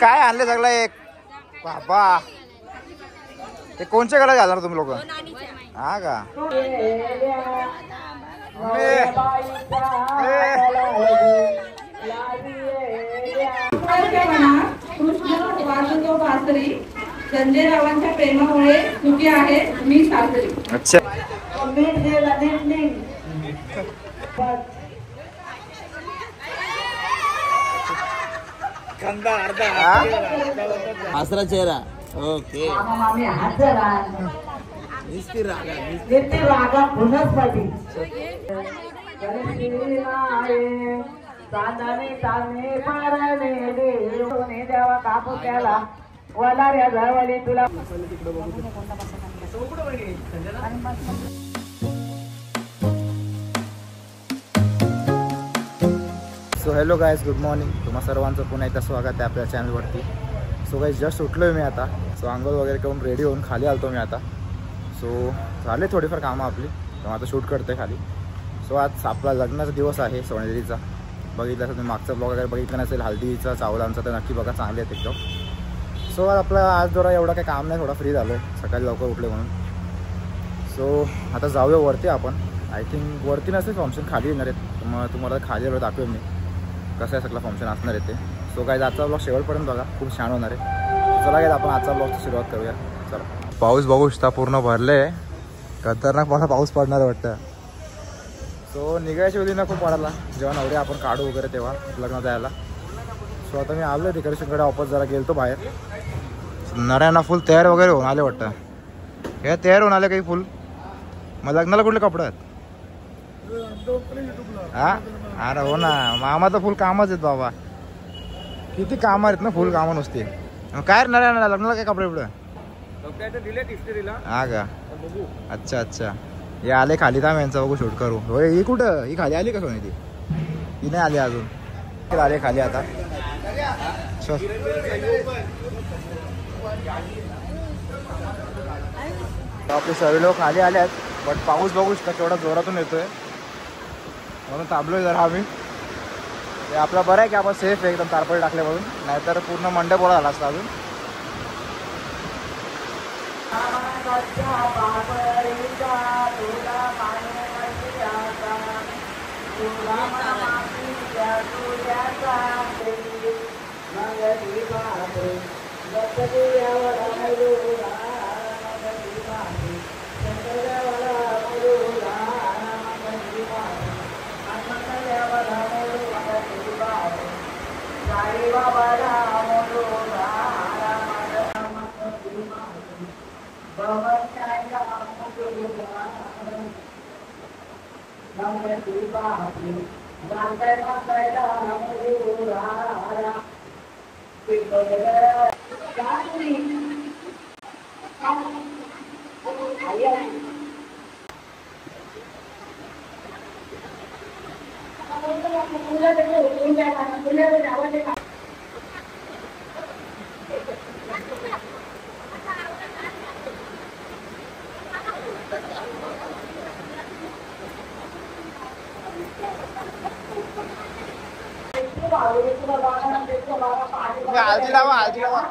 काय आणले सगळं एक बाबा ते कोणच्या कडे घालणार तुम्ही लोक हा का संजय रावांच्या प्रेमामुळे सुखी आहे मी सासरी. अच्छा आसरा चेहरा ओके रागा वनस्पती देवा कापू त्याला वलाऱ्या जवळी तुला. So hello guys good morning. तुम्हा सर्वांचं पुन्हा एकदा स्वागत आहे आपल्या चॅनलवरती. सो गाईज जस्ट उठलो आहे मी आता. सो आंघोळ वगैरे करून रेडी होऊन खाली आलतो मी आता. सो झाले थोडीफार कामं आपली तर आता शूट करते खाली. सो आज आपला लग्नाचा दिवस आहे सोनेरीचा. बघितलं असेल तुम्ही मागचा ब्लॉग वगैरे बघितला नसेल हल्दीचा चावलांचा तर नक्की बघा चांगले आहेत एकदम. सो आपला आज जरा एवढं काही काम नाही थोडा फ्री झालो आहे सकाळी लवकर उठले म्हणून. सो आता जाऊया वरती आपण. आय थिंक वरती नसेल फंक्शन खाली येणार आहेत मग तुम्हाला खाली एवढं दाखवेल मी कसं आहे सगळं फंक्शन असणार आहे ते. सो काय आजचा ब्लॉग शेवटपर्यंत बघा खूप छान होणार आहे. चला काय आपण आजचा ब्लॉगची सुरुवात करूया. चला पाऊस बघू शकता पूर्ण भरले आहे. खतरनाक मला पाऊस पडणार वाटतं. सो निघायच्या वेळी खूप पडायला जेव्हा नवरे आपण काढू वगैरे तेव्हा लग्न जायला. सो आता मी आलो डेकोरेशनकडे वापस जरा गेलतो बाहेर. नऱ्यांना फुल तयार वगैरे होऊन आले वाटतं. हे तयार होऊन आले काही फुल. मग लग्नाला कुठले कपडे आहेत हा अरे हो ना मामा तर फुल कामच आहेत बाबा. किती कामं आहेत ना फुल कामं नुसते. काय नऱ्या ना लग्नाला काय कपडे बिपडे हा का. अच्छा अच्छा हे आले खाली थांब यांचं बघू शूट करू. होय ही कुठं ही खाली आली का सोनी ती नाही आली अजून. आले खाली आता. आपले सर्व लोक खाली आले आहेत बट पाऊस बघू शकता केवढा जोरातून येतोय म्हणून थांबलोय जरा आम्ही. ते आपलं बरं आहे की आपण सेफ आहे एकदम तारपळी टाकले म्हणून नाहीतर पूर्ण मंडप ओळा झाला असता अजून. हळदी लावा हळदी लावा.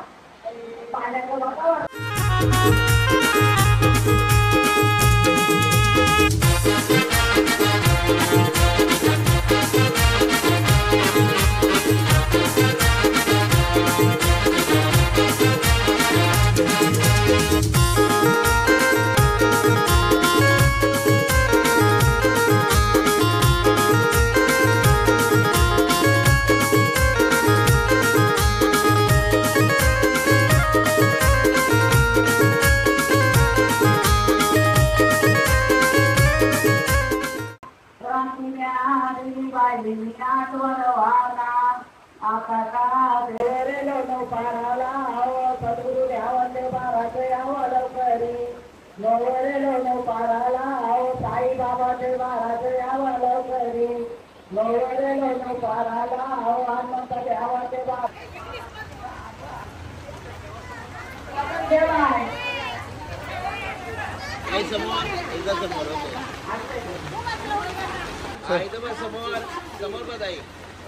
समोर समोर बघाई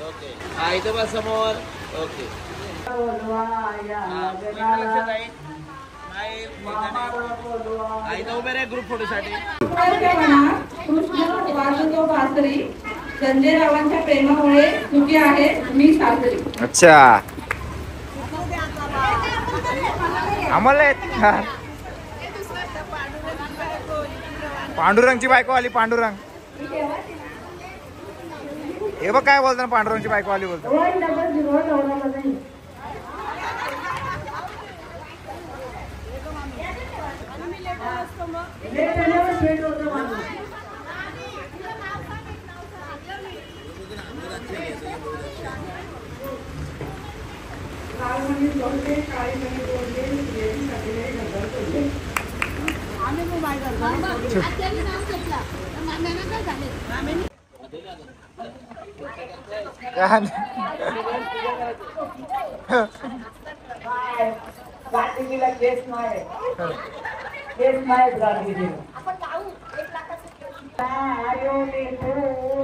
ओके समोर ओके ग्रुप फोटोसाठी कृष्ण वासुदेव पासरी संजय रावांच्या प्रेमामुळे सुखी आहे मी सासरी. अच्छा आम्हाला पांडुरंगची बायको आली. पांडुरंग हे बघ काय बोलताना पांडुरंगची बायको आली बोलतो. गाडीला केस नाही गाडीला आयो मी तू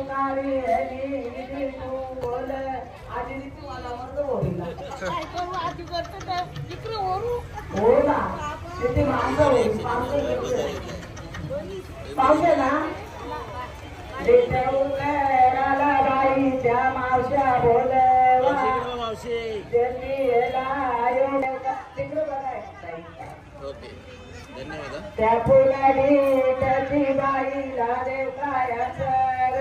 गाडी हली तू बोल आधी तू मला म्हणतो बोलला हो ना तिथे मांजर पाऊस ना देशाला बाईच्या मावश्या बोलवा त्या फुलाडी त्याची बाईला देव काय सर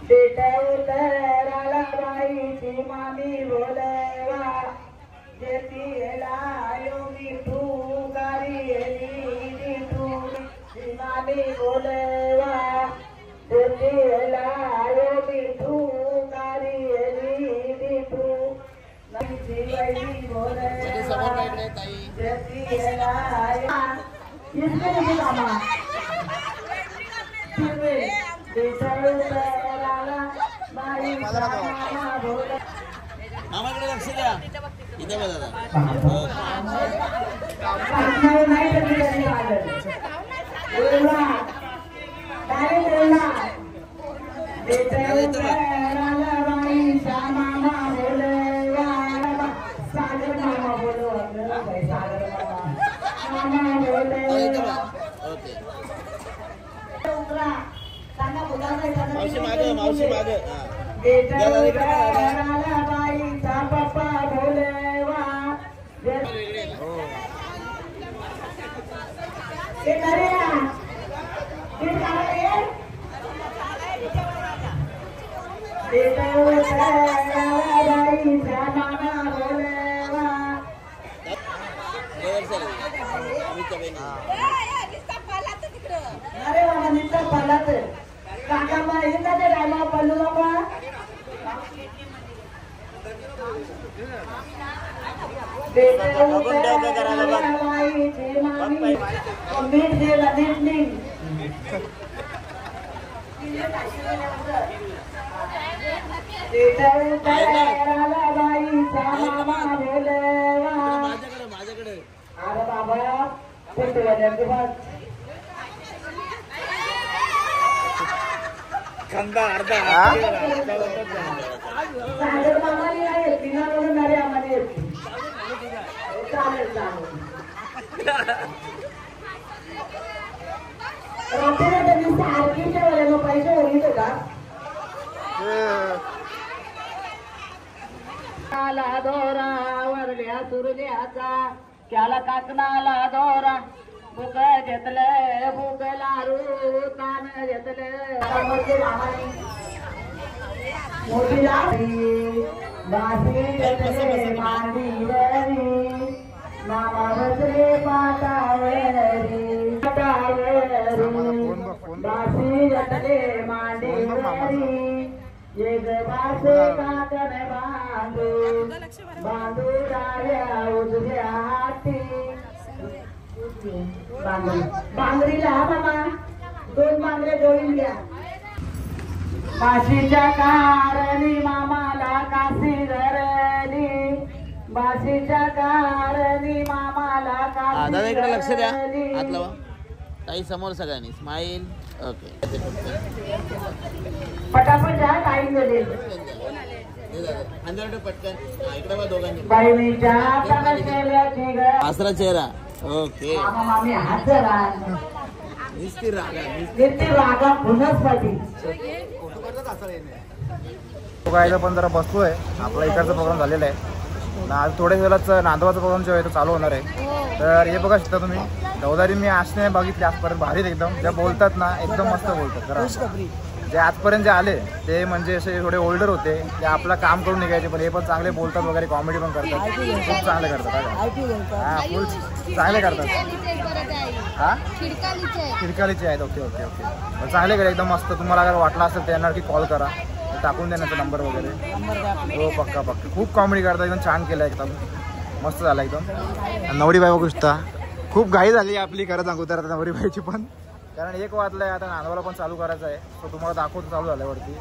देठ उतराला बाईची मामी बोलवा जेती योगी तू गाडी तू मामी बोलवा जेती योगी तू गाडी तू मामाकडे लक्ष द्या. इथे बघा मावशी माग पप्पा बोलवा अरे बाबा निघता पालात काका माहिती ते रामा पल्लू बाबा माझ्याकडे अरे बाबा कुठे खंदा अर्धा सागर मामाली आहे पिनावरून अरे आम्हाला येते चालेल चालेल रात्रीला त्यांनी सारखीच्या वेळेला पैसे ओळीत होता दोरा वरल्या सुरल्याचा त्याला काकणाला दोरा भूक घेतलं भूक लारू कान घेतलं मोठी लाडी बासी घेतले मांडीवरी मामा बसले पाटावरी बासी घेतले मांडीवरी एक बासे काकण बांधू डाव्या उजव्या हाती बांगडीला मामा 2 बांगड्या जोडून घ्या बाशीच्या कारणी मामाला काशी धरली बाशीच्या कारणी मामाला काशी दादा इकडे लक्ष द्या. धरली. हात लावा ताई समोर सगळ्यांनी स्माइल. ओके पटापट जा टाईम गेले खांद्यावर पटकन इकडे बघ दोघांनी बहिणीच्या तळशेल्याची ग आसरा चेहरा ओके मामा मामी हजरा निस्ती रागा किती रागा पुनस्पती गायला पण जरा बसलोय. आपला इकडचा प्रोग्राम झालेला आहे. आज थोड्या वेळाच नांदवाचा प्रोग्राम जो आहे तो चालू होणार आहे. तर हे बघा शकता तुम्ही गवदारी मी आशने बघितली आजपर्यंत भारीत एकदम. ज्या बोलतात ना एकदम मस्त बोलतात. जरा जे आजपर्यंत जे आले ते म्हणजे असे थोडे ओल्डर होते ते आपलं काम करून निघायचे पण हे पण चांगले बोलतात वगैरे कॉमेडी पण करतात. खूप चांगले करतात. हां फुल चांगले करतात. हां खिडकालीचे आहेत. ओके ओके ओके चांगले करे एकदम मस्त. तुम्हाला अगर वाटलं असेल त्यांना की कॉल करा टाकून देण्याचा नंबर वगैरे. हो पक्का पक्का खूप कॉमेडी करतात. एकदम छान केलं एकदम मस्त झालं एकदम. नवरीबाई बघू शकता खूप घाई झाली आपली खरं सांगू तर आता नवरीबाईची पण कारण 1 वाजलं आहे. आता नांदवाला पण चालू करायचं आहे. तो तुम्हाला दाखवतो चालू झाल्यावरती.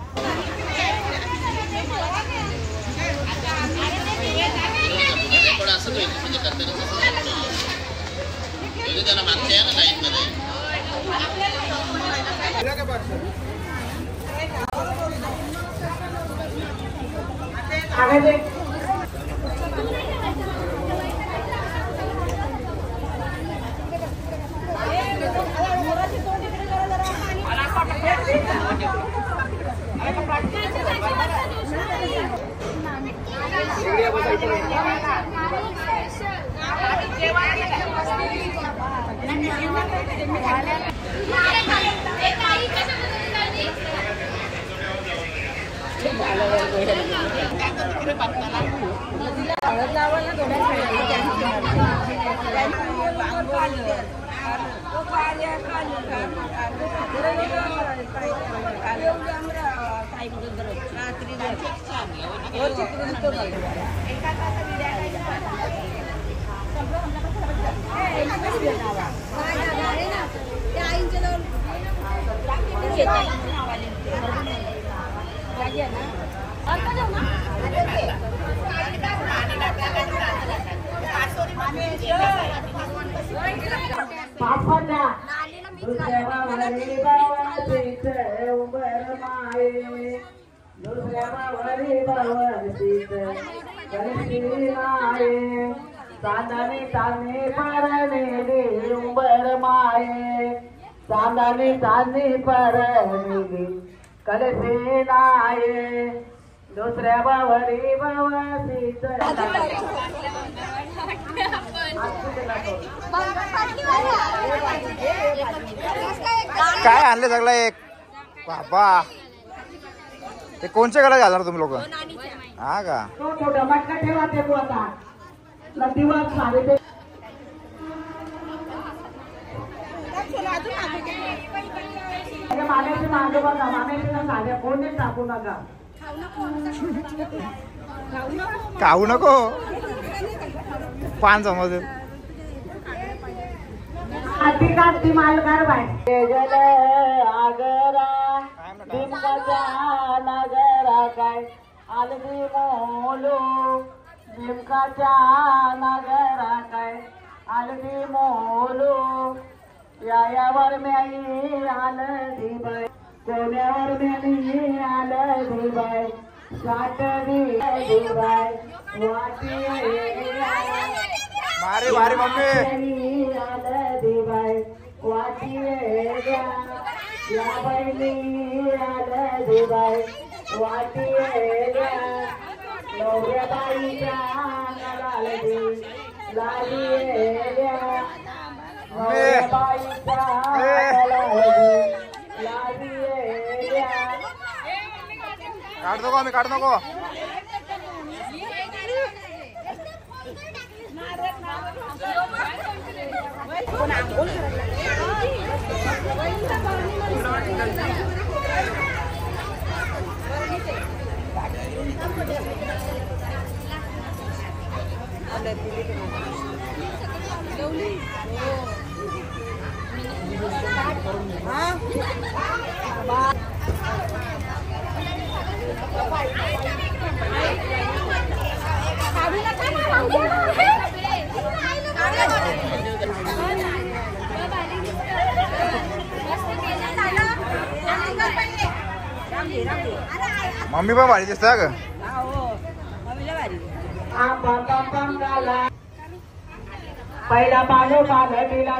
चांदणी चांदणी परनेली उंबर माये चांदणी चांदणी परनेली कलसे नाये दुसऱ्या बावरी बावसीच काय आणले सगळं एक बाबा ते कोणच्या गळ्यात घालणार तुम्ही लोक. हा का तो छोटा मटका ठेवा ते तू आता दिवस सारे ते मागायचे मागे बघा मागायचे ना साध्या कोणी टाकू नका. खाऊ नको पान समज ती मालकार बाय जल आगरा भीमकाच्या नगरा काय आलदी मोलो भीमकाच्या नगरा काय आलदी मोलो यावर म्याई आलदी बाय कोण्यावर म्याई आलदी बाय साठवी बाय वाटी मारे मारे मम्मी आलदी बाय वाटी या बहिणी आलदी बाय वाटी नवऱ्या बाईच्या आलदी लाली नवऱ्या बाईच्या लाली काढ नको आम्ही काढ नको. मम्मी पण भारी दिसत का आंबाचा पंगाला पहिला पालो दिला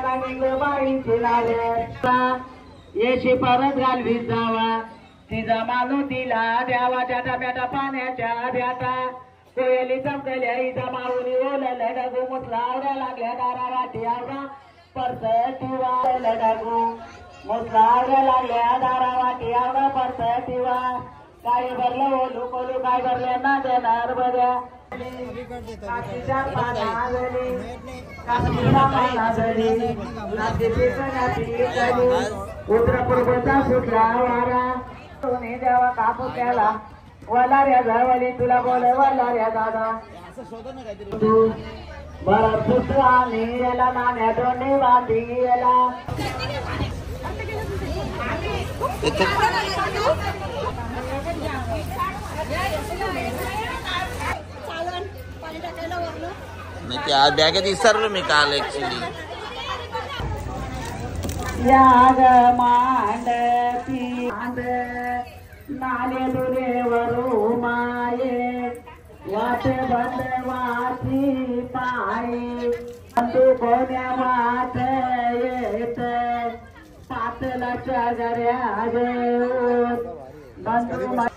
बाईची लाले येशी परत घालवीत जावा तिचा मानू तिला द्यावा त्या टप्याटा पाण्याच्या द्याटा कोयली चमकल्या इथं माऊली ओलल डगू मुसला आवड्या लागल्या दारा वाटी आवडा परत टिवा डगू मुसला आवड्या लागल्या दारा वाटी आवडा परत टिवा काय भरलं ओलू कोलू काय भरल्या ना देणार बघ्या काशीच्या पानावली काशीच्या पानावली नाचीची कणाची गली उतर पूर्वचा सुटला वारा सोने द्यावा कापू त्याला वलाऱ्या जवळी तुला बोल वलाऱ्या दादा तू बरं पुत्र आणि याला नाण्या दोन्ही बांधी याला आज बॅगेत विसरलो मी काल ऍक्च्युली याग मांडती नाले दुरे वरू माये वाट बंदवाची पायी तू कोण्या वाट येत पातलाच्या गऱ्या बंधू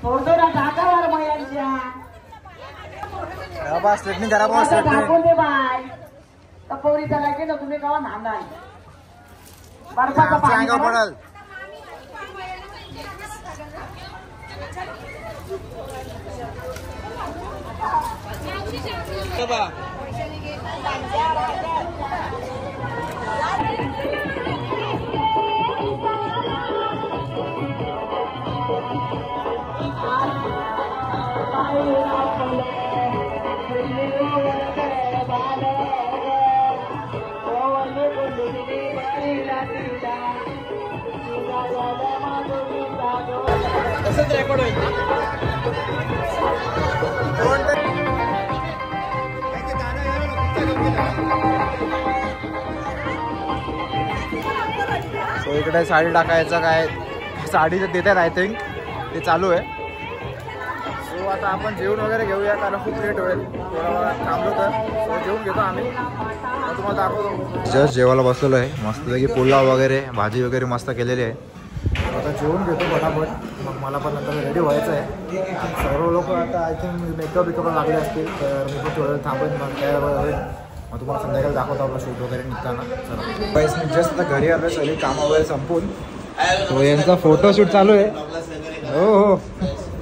थोडा टाकावर मयांच्या टाकून दे बाय तर पोरीचा लागे ना तुम्ही गावा नांदा बर्फाचं पाणी पडल तसंच रेकॉर्ड होईल सो इकडे साडी टाकायचं काय साडी देत आहेत आय थिंक ते चालू आहे. सो आता आपण जेवण वगैरे घेऊया कारण खूप लेट होईल थोडा थांबलो तर सो जेवून घेतो आम्ही तुम्हाला दाखवतो. जस्ट जेवायला बसलेलो आहे मस्तपैकी पुलाव वगैरे भाजी वगैरे मस्त केलेली आहे. आता जेवून घेतो फटाफट मग मला पण नंतर रेडी व्हायचं आहे. सर्व लोक आता आय थिंक मेकअप लागले असतील तर मी पण थोडं थांबेन मग तयार होईल मग तुम्हाला संध्याकाळी दाखवतो आपला शूट वगैरे निघताना. चला पैस मी जस्ट आता घरी आलो सगळी कामं वगैरे संपून तो यांचा फोटोशूट चालू आहे. हो हो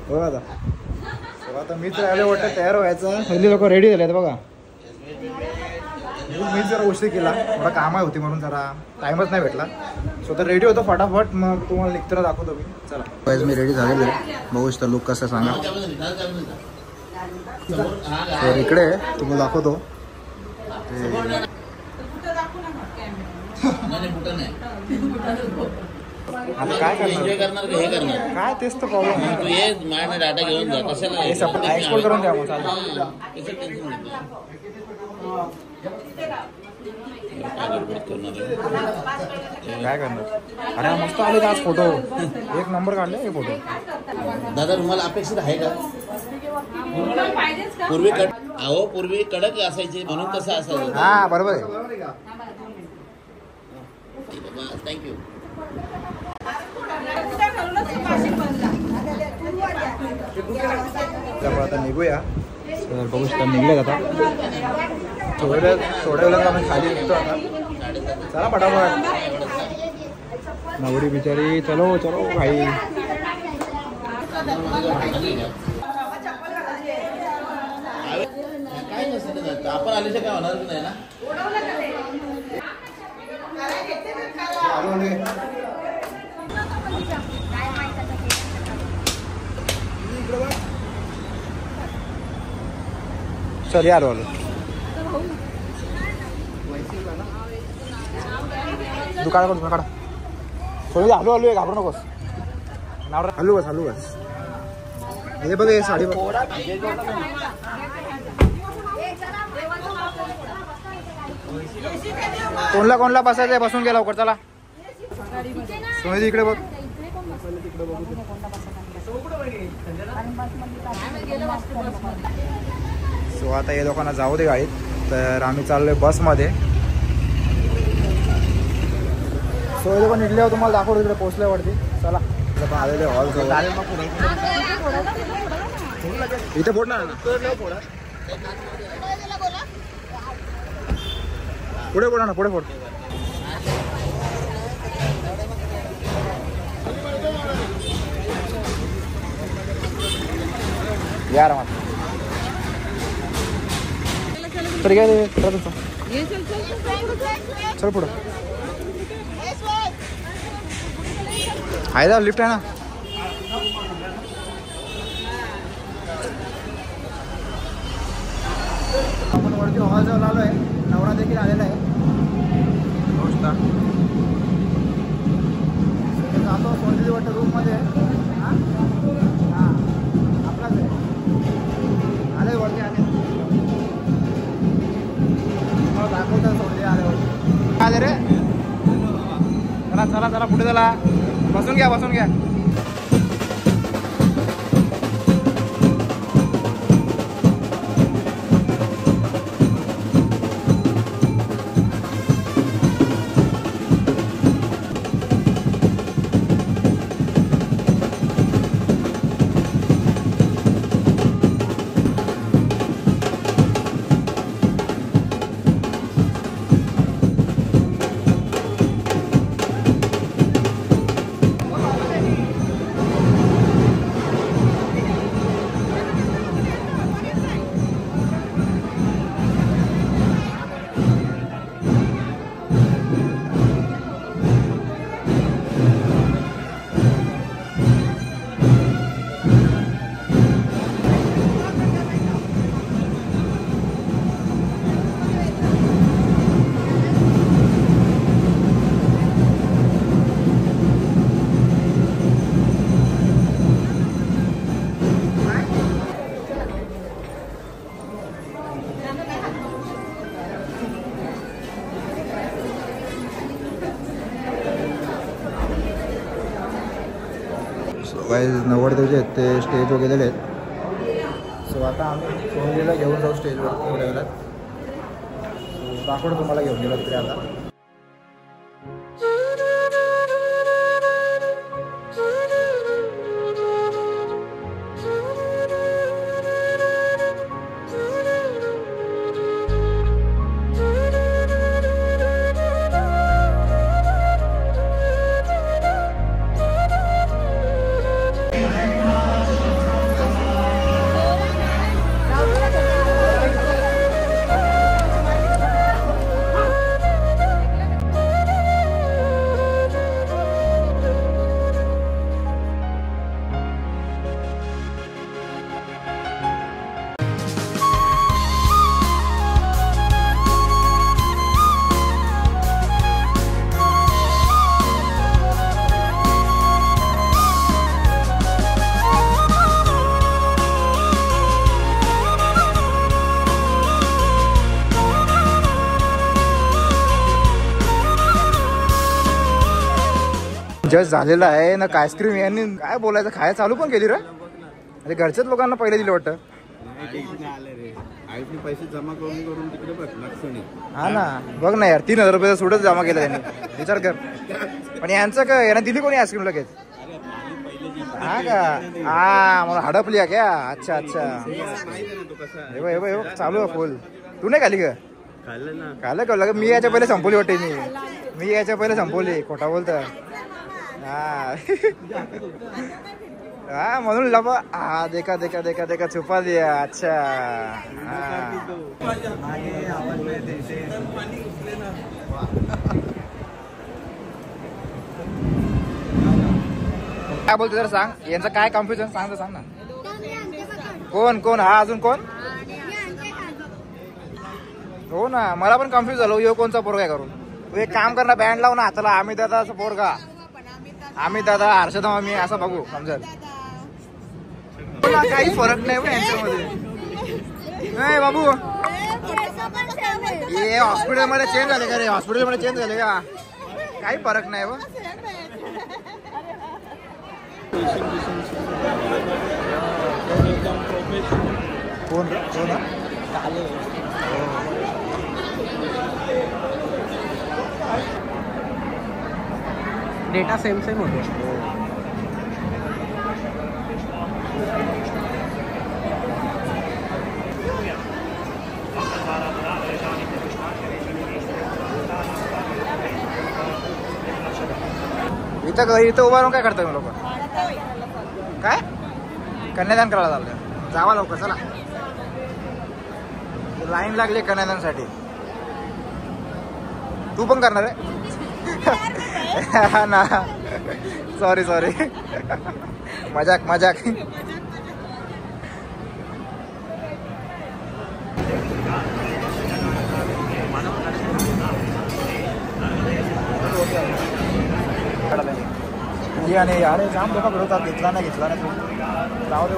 हो आता आता मीच राहिले वाटतं तयार व्हायचं सगळी लोक रेडी झाले आहेत बघा. मीच जरा उशीर केला थोडा काम होती म्हणून जरा टाईमच नाही भेटला. सो तर रेडी होतो फटाफट मग तुम्हाला निघताना दाखवतो मी. चला पैस मी रेडी झालेलो आहे बघू शकता लुक कसं सांगा. तर इकडे तुम्हाला दाखवतो आता काय करणार हे करणार काय तेच तर प्रॉब्लेम आहे. तू ये माझ्या डाटा घेऊन जा कशाला हे सगळं एक्सपोर्ट करून द्या मग चालेल. काय करणार अरे मस्त आले आज फोटो एक नंबर काढले हे फोटो. दादा तुम्हाला अपेक्षित आहे का पूर्वी कडक असायचे म्हणून कसं असायचं. हा बरोबर आहे. थँक्यू. आता निघूया बघू शकता निघले आता थोड्या वेळात आम्ही खाली निघतो आता. चला फटाफट नवरी बिचारी चलो चलो भाई. काय नसतं आपण आल्याच्या काय होणार नाही ना. चल यार वालो दुकान काढ सोनी हलू हलू घाबरू नकोस हलू बस हे बघ हे साडी कोणला बसायचंय बसून गेला लवकर. चला सोनी इकडे बघ सो आता या लोकांना जाऊ दे गाडीत, तर आम्ही चाललोय बसमध्ये. सो हे पण इडल्यावर तुम्हाला दाखवतो इकडे पोहोचल्यावरती. चला पण आलेले हॉल इथे बोट ना पुढे बोला ना, पुढे फोड. यार मग तर घ्या चल पुढं. आहे ना लिफ्ट आहे ना. आपण वरती हॉल जवळ आलो आहे. नवरा देखील आलेला आहे. जातो सोनली वाटतं रूममध्ये. हां आपलाच आहे. आले वरती आले दाखवतात सोडले आल्यावर. आले रे चला चला चला पुढे चला. बसून घ्या बसून घ्या. काही नवरदेवचे आहेत ते स्टेजवर गेलेले आहेत. सो आता आम्ही सोनलीला घेऊन जाऊ स्टेजवर थोड्या वेळात. सो दाखवतो तुम्हाला घेऊन गेलो तिकडे आता. जस्ट झालेला आहे ना. आईस्क्रीम यांनी काय बोलायचं खायला चालू पण केली रे. अरे घरच्याच लोकांना पहिले दिलं वाटतं. पैसे जमा करून तिकडे बघ. हा ना बघ ना यार 3000 रुपयाचा सूटच जमा केला त्यांनी. विचार कर. पण यांचं का यांना दिली कोणी आईस्क्रीम लगेच. हा का हा मला हडपली आहे क्या. अच्छा अच्छा हे बघ हे बघ चालू आहे फुल. तू नाही खाली का. खाल्लं का. मी याच्या पहिले संपवली वाटते. मी याच्या पहिले संपवली. खोटा बोलतं. हा हा म्हणून लपा. हा देखा देखा देखा देखा छुपा दिया. अच्छा काय बोलतो जरा सांग. यांचं काय कन्फ्युजन सांग सांग ना. कोण कोण हा अजून कोण. हो ना मला पण कन्फ्युज झालो. यो कोणचा पोरगा आहे करून. तू एक काम कर ना बँड लाव ना. चला आम्ही दादा असं पोरगा. आम्ही दादा हर्षद आम्ही असं बघू समजेल. काही फरक नाही यांच्यामध्ये. नाही बाबू हे हॉस्पिटलमध्ये चेंज झाले का रे. हॉस्पिटलमध्ये चेंज झाले का. काही फरक नाही. कोण रे कोण डेटा सेम होतो. इथं उभा राहून काय करता तुम्ही लोक? काय कन्यादान करायला चाललंय? जावा लवकर चला, लाईन लागली कन्यादानसाठी. तू पण करणार आहे ना? सॉरी मजाक. आणि अरे जाम लोक फिरवतात, घेतला नाही तू जाऊ दे.